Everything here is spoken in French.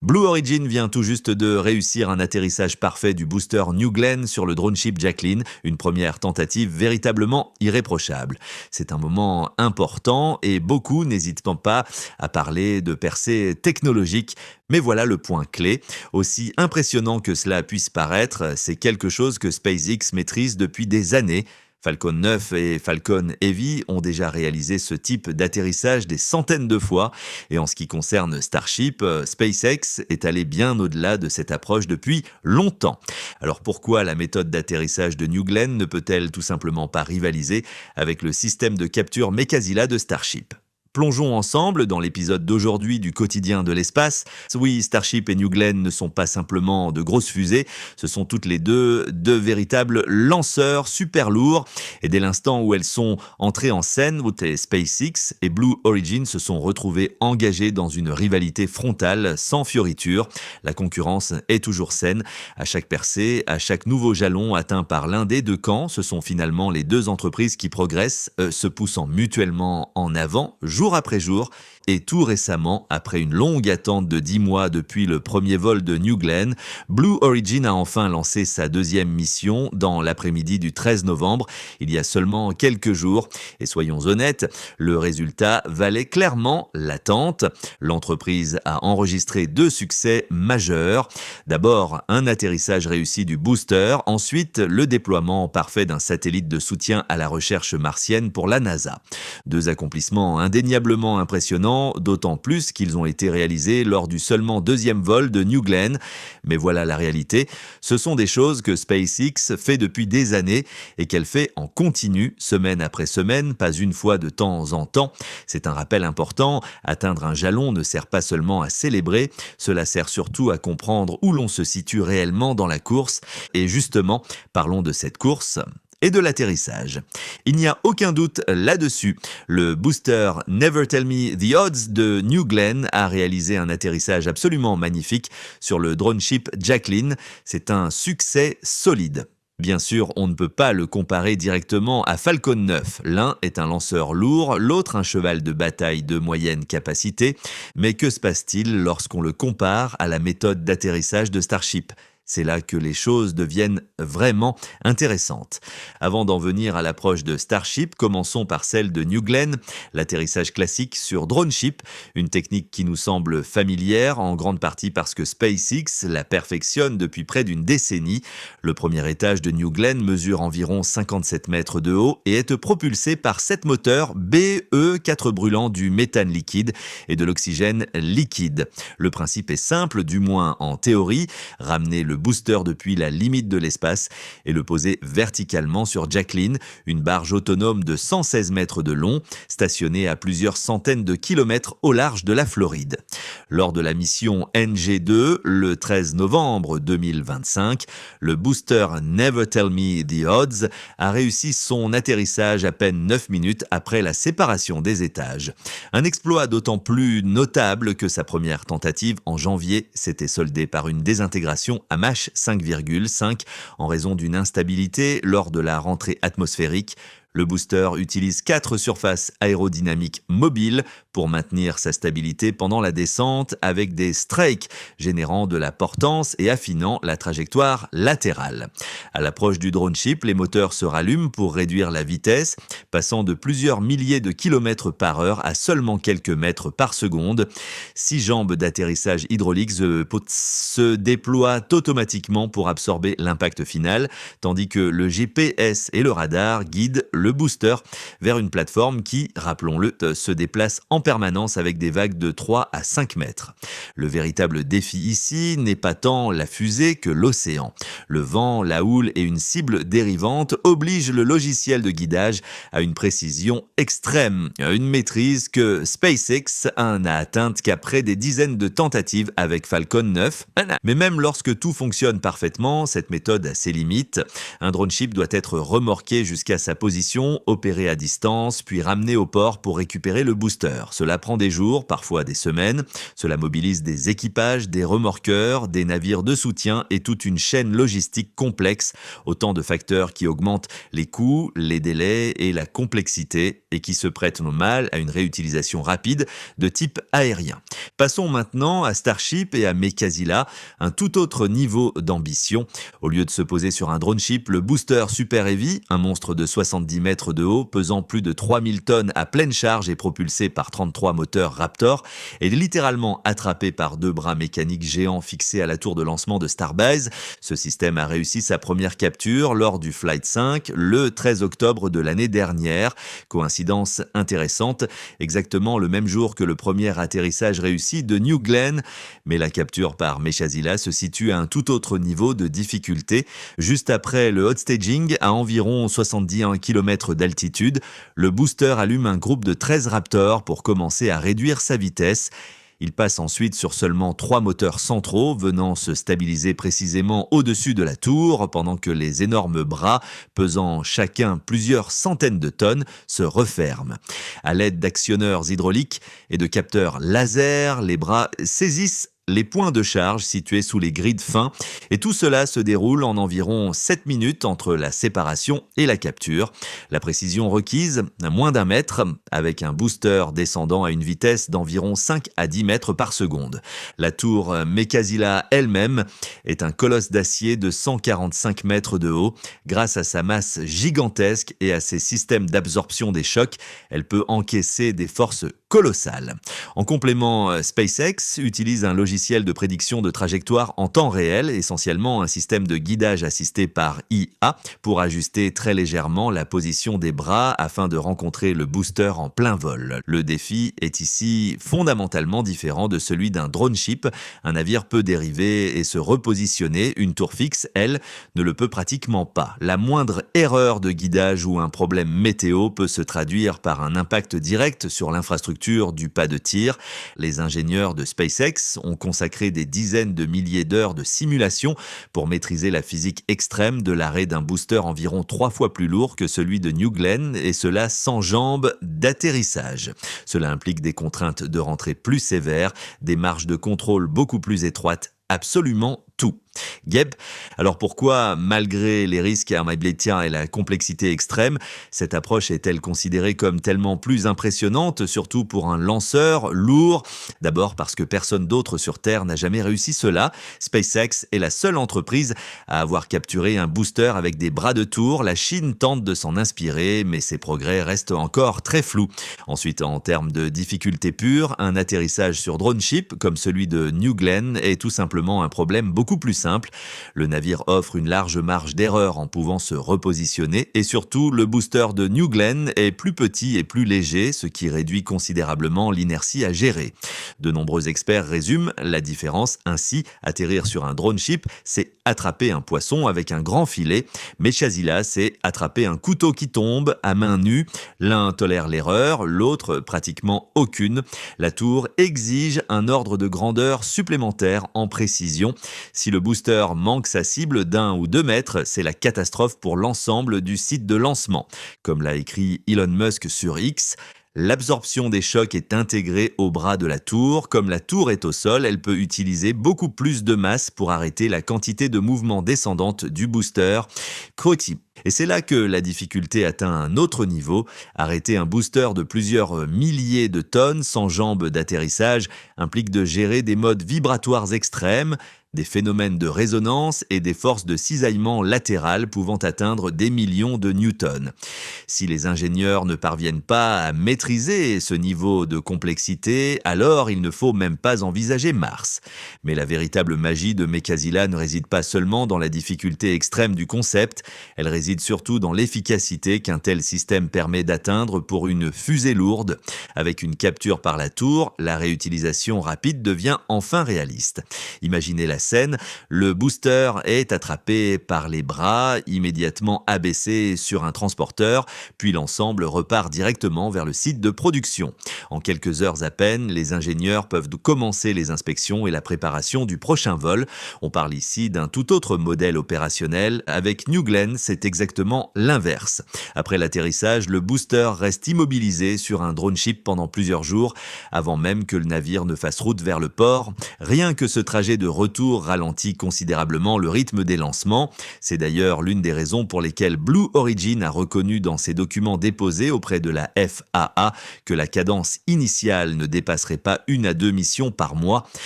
Blue Origin vient tout juste de réussir un atterrissage parfait du booster New Glenn sur le drone ship Jacqueline, une première tentative véritablement irréprochable. C'est un moment important et beaucoup n'hésitent pas à parler de percée technologique. Mais voilà le point clé. Aussi impressionnant que cela puisse paraître, c'est quelque chose que SpaceX maîtrise depuis des années. Falcon 9 et Falcon Heavy ont déjà réalisé ce type d'atterrissage des centaines de fois. Et en ce qui concerne Starship, SpaceX est allé bien au-delà de cette approche depuis longtemps. Alors pourquoi la méthode d'atterrissage de New Glenn ne peut-elle tout simplement pas rivaliser avec le système de capture Mechazilla de Starship ? Plongeons ensemble dans l'épisode d'aujourd'hui du quotidien de l'espace. Oui, Starship et New Glenn ne sont pas simplement de grosses fusées, ce sont toutes les deux de véritables lanceurs super lourds. Et dès l'instant où elles sont entrées en scène, SpaceX et Blue Origin se sont retrouvés engagés dans une rivalité frontale sans fioriture. La concurrence est toujours saine. À chaque percée, à chaque nouveau jalon atteint par l'un des deux camps, ce sont finalement les deux entreprises qui progressent, se poussant mutuellement en avant, jour après jour, et tout récemment, après une longue attente de 10 mois depuis le premier vol de New Glenn, Blue Origin a enfin lancé sa deuxième mission dans l'après-midi du 13 novembre, il y a seulement quelques jours. Et soyons honnêtes, le résultat valait clairement l'attente. L'entreprise a enregistré 2 succès majeurs. D'abord, un atterrissage réussi du booster, ensuite le déploiement parfait d'un satellite de soutien à la recherche martienne pour la NASA. 2 accomplissements indéniablement impressionnants, d'autant plus qu'ils ont été réalisés lors du seulement 2e vol de New Glenn. Mais voilà la réalité, ce sont des choses que SpaceX fait depuis des années et qu'elle fait en continu, semaine après semaine, pas une fois de temps en temps. C'est un rappel important, atteindre un jalon ne sert pas seulement à célébrer, cela sert surtout à comprendre où l'on se situe réellement dans la course. Et justement, parlons de cette course et de l'atterrissage. Il n'y a aucun doute là-dessus. Le booster Never Tell Me the Odds de New Glenn a réalisé un atterrissage absolument magnifique sur le drone ship Jacqueline. C'est un succès solide. Bien sûr, on ne peut pas le comparer directement à Falcon 9. L'un est un lanceur lourd, l'autre un cheval de bataille de moyenne capacité. Mais que se passe-t-il lorsqu'on le compare à la méthode d'atterrissage de Starship ? C'est là que les choses deviennent vraiment intéressantes. Avant d'en venir à l'approche de Starship, commençons par celle de New Glenn, l'atterrissage classique sur drone ship, une technique qui nous semble familière, en grande partie parce que SpaceX la perfectionne depuis près d'une décennie. Le premier étage de New Glenn mesure environ 57 mètres de haut et est propulsé par 7 moteurs BE4 brûlant du méthane liquide et de l'oxygène liquide. Le principe est simple, du moins en théorie, ramener le booster depuis la limite de l'espace et le poser verticalement sur Jacqueline, une barge autonome de 116 mètres de long, stationnée à plusieurs centaines de kilomètres au large de la Floride. Lors de la mission NG2, le 13 novembre 2025, le booster Never Tell Me the Odds a réussi son atterrissage à peine 9 minutes après la séparation des étages. Un exploit d'autant plus notable que sa première tentative en janvier s'était soldée par une désintégration à Mach 5,5 en raison d'une instabilité lors de la rentrée atmosphérique. Le booster utilise 4 surfaces aérodynamiques mobiles pour maintenir sa stabilité pendant la descente avec des strakes générant de la portance et affinant la trajectoire latérale. À l'approche du drone ship, les moteurs se rallument pour réduire la vitesse, passant de plusieurs milliers de kilomètres par heure à seulement quelques mètres par seconde. 6 jambes d'atterrissage hydraulique se déploient automatiquement pour absorber l'impact final, tandis que le GPS et le radar guident le booster vers une plateforme qui, rappelons-le, se déplace en permanence avec des vagues de 3 à 5 mètres. Le véritable défi ici n'est pas tant la fusée que l'océan. Le vent, la houle et une cible dérivante obligent le logiciel de guidage à une précision extrême, une maîtrise que SpaceX n'a atteinte qu'après des dizaines de tentatives avec Falcon 9. Mais même lorsque tout fonctionne parfaitement, cette méthode a ses limites. Un drone ship doit être remorqué jusqu'à sa position mission, opérer à distance, puis ramener au port pour récupérer le booster. Cela prend des jours, parfois des semaines. Cela mobilise des équipages, des remorqueurs, des navires de soutien et toute une chaîne logistique complexe. Autant de facteurs qui augmentent les coûts, les délais et la complexité et qui se prêtent mal à une réutilisation rapide de type aérien. Passons maintenant à Starship et à Mekazila, un tout autre niveau d'ambition. Au lieu de se poser sur un drone ship, le booster Super Heavy, un monstre de 70 mètres de haut, pesant plus de 3000 tonnes à pleine charge et propulsé par 33 moteurs Raptor, est littéralement attrapé par 2 bras mécaniques géants fixés à la tour de lancement de Starbase. Ce système a réussi sa première capture lors du Flight 5 le 13 octobre de l'année dernière. Coïncidence intéressante, exactement le même jour que le premier atterrissage réussi de New Glenn, mais la capture par Meshazila se situe à un tout autre niveau de difficulté. Juste après le hot staging, à environ 71 km d'altitude, le booster allume un groupe de 13 Raptors pour commencer à réduire sa vitesse. Il passe ensuite sur seulement 3 moteurs centraux venant se stabiliser précisément au-dessus de la tour pendant que les énormes bras, pesant chacun plusieurs centaines de tonnes, se referment. À l'aide d'actionneurs hydrauliques et de capteurs laser, les bras saisissent les points de charge situés sous les grids fins, et tout cela se déroule en environ 7 minutes entre la séparation et la capture. La précision requise, à moins d'1 mètre, avec un booster descendant à une vitesse d'environ 5 à 10 mètres par seconde. La tour Mekazila elle-même est un colosse d'acier de 145 mètres de haut. Grâce à sa masse gigantesque et à ses systèmes d'absorption des chocs, elle peut encaisser des forces colossales. En complément, SpaceX utilise un logiciel de prédiction de trajectoire en temps réel, essentiellement un système de guidage assisté par IA, pour ajuster très légèrement la position des bras afin de rencontrer le booster en plein vol. Le défi est ici fondamentalement différent de celui d'un drone ship. Un navire peut dériver et se repositionner, une tour fixe, elle, ne le peut pratiquement pas. La moindre erreur de guidage ou un problème météo peut se traduire par un impact direct sur l'infrastructure du pas de tir. Les ingénieurs de SpaceX ont consacré des dizaines de milliers d'heures de simulation pour maîtriser la physique extrême de l'arrêt d'un booster environ 3 fois plus lourd que celui de New Glenn, et cela sans jambes d'atterrissage. Cela implique des contraintes de rentrée plus sévères, des marges de contrôle beaucoup plus étroites, absolument tout. Geb, alors pourquoi, malgré les risques immédiats et la complexité extrême, cette approche est-elle considérée comme tellement plus impressionnante, surtout pour un lanceur lourd? D'abord parce que personne d'autre sur Terre n'a jamais réussi cela. SpaceX est la seule entreprise à avoir capturé un booster avec des bras de tour. La Chine tente de s'en inspirer, mais ses progrès restent encore très flous. Ensuite, en termes de difficulté pure, un atterrissage sur drone ship, comme celui de New Glenn, est tout simplement un problème beaucoup plus simple. Le navire offre une large marge d'erreur en pouvant se repositionner, et surtout le booster de New Glenn est plus petit et plus léger, ce qui réduit considérablement l'inertie à gérer. De nombreux experts résument la différence ainsi: atterrir sur un drone ship, c'est attraper un poisson avec un grand filet, mais Meshazila, c'est attraper un couteau qui tombe à main nue. L'un tolère l'erreur, l'autre pratiquement aucune. La tour exige un ordre de grandeur supplémentaire en précision. Si le booster manque sa cible d'1 ou 2 mètres, c'est la catastrophe pour l'ensemble du site de lancement. Comme l'a écrit Elon Musk sur X, l'absorption des chocs est intégrée au bras de la tour. Comme la tour est au sol, elle peut utiliser beaucoup plus de masse pour arrêter la quantité de mouvement descendante du booster. Et c'est là que la difficulté atteint un autre niveau. Arrêter un booster de plusieurs milliers de tonnes sans jambes d'atterrissage implique de gérer des modes vibratoires extrêmes, des phénomènes de résonance et des forces de cisaillement latérales pouvant atteindre des millions de newtons. Si les ingénieurs ne parviennent pas à maîtriser ce niveau de complexité, alors il ne faut même pas envisager Mars. Mais la véritable magie de Mekazila ne réside pas seulement dans la difficulté extrême du concept, elle réside surtout dans l'efficacité qu'un tel système permet d'atteindre pour une fusée lourde. Avec une capture par la tour, la réutilisation rapide devient enfin réaliste. Imaginez la la scène. Le booster est attrapé par les bras, immédiatement abaissé sur un transporteur, puis l'ensemble repart directement vers le site de production. En quelques heures à peine, les ingénieurs peuvent commencer les inspections et la préparation du prochain vol. On parle ici d'un tout autre modèle opérationnel. Avec New Glenn, c'est exactement l'inverse. Après l'atterrissage, le booster reste immobilisé sur un drone ship pendant plusieurs jours, avant même que le navire ne fasse route vers le port. Rien que ce trajet de retour ralentit considérablement le rythme des lancements. C'est d'ailleurs l'une des raisons pour lesquelles Blue Origin a reconnu dans ses documents déposés auprès de la FAA que la cadence initiale ne dépasserait pas 1 à 2 missions par mois.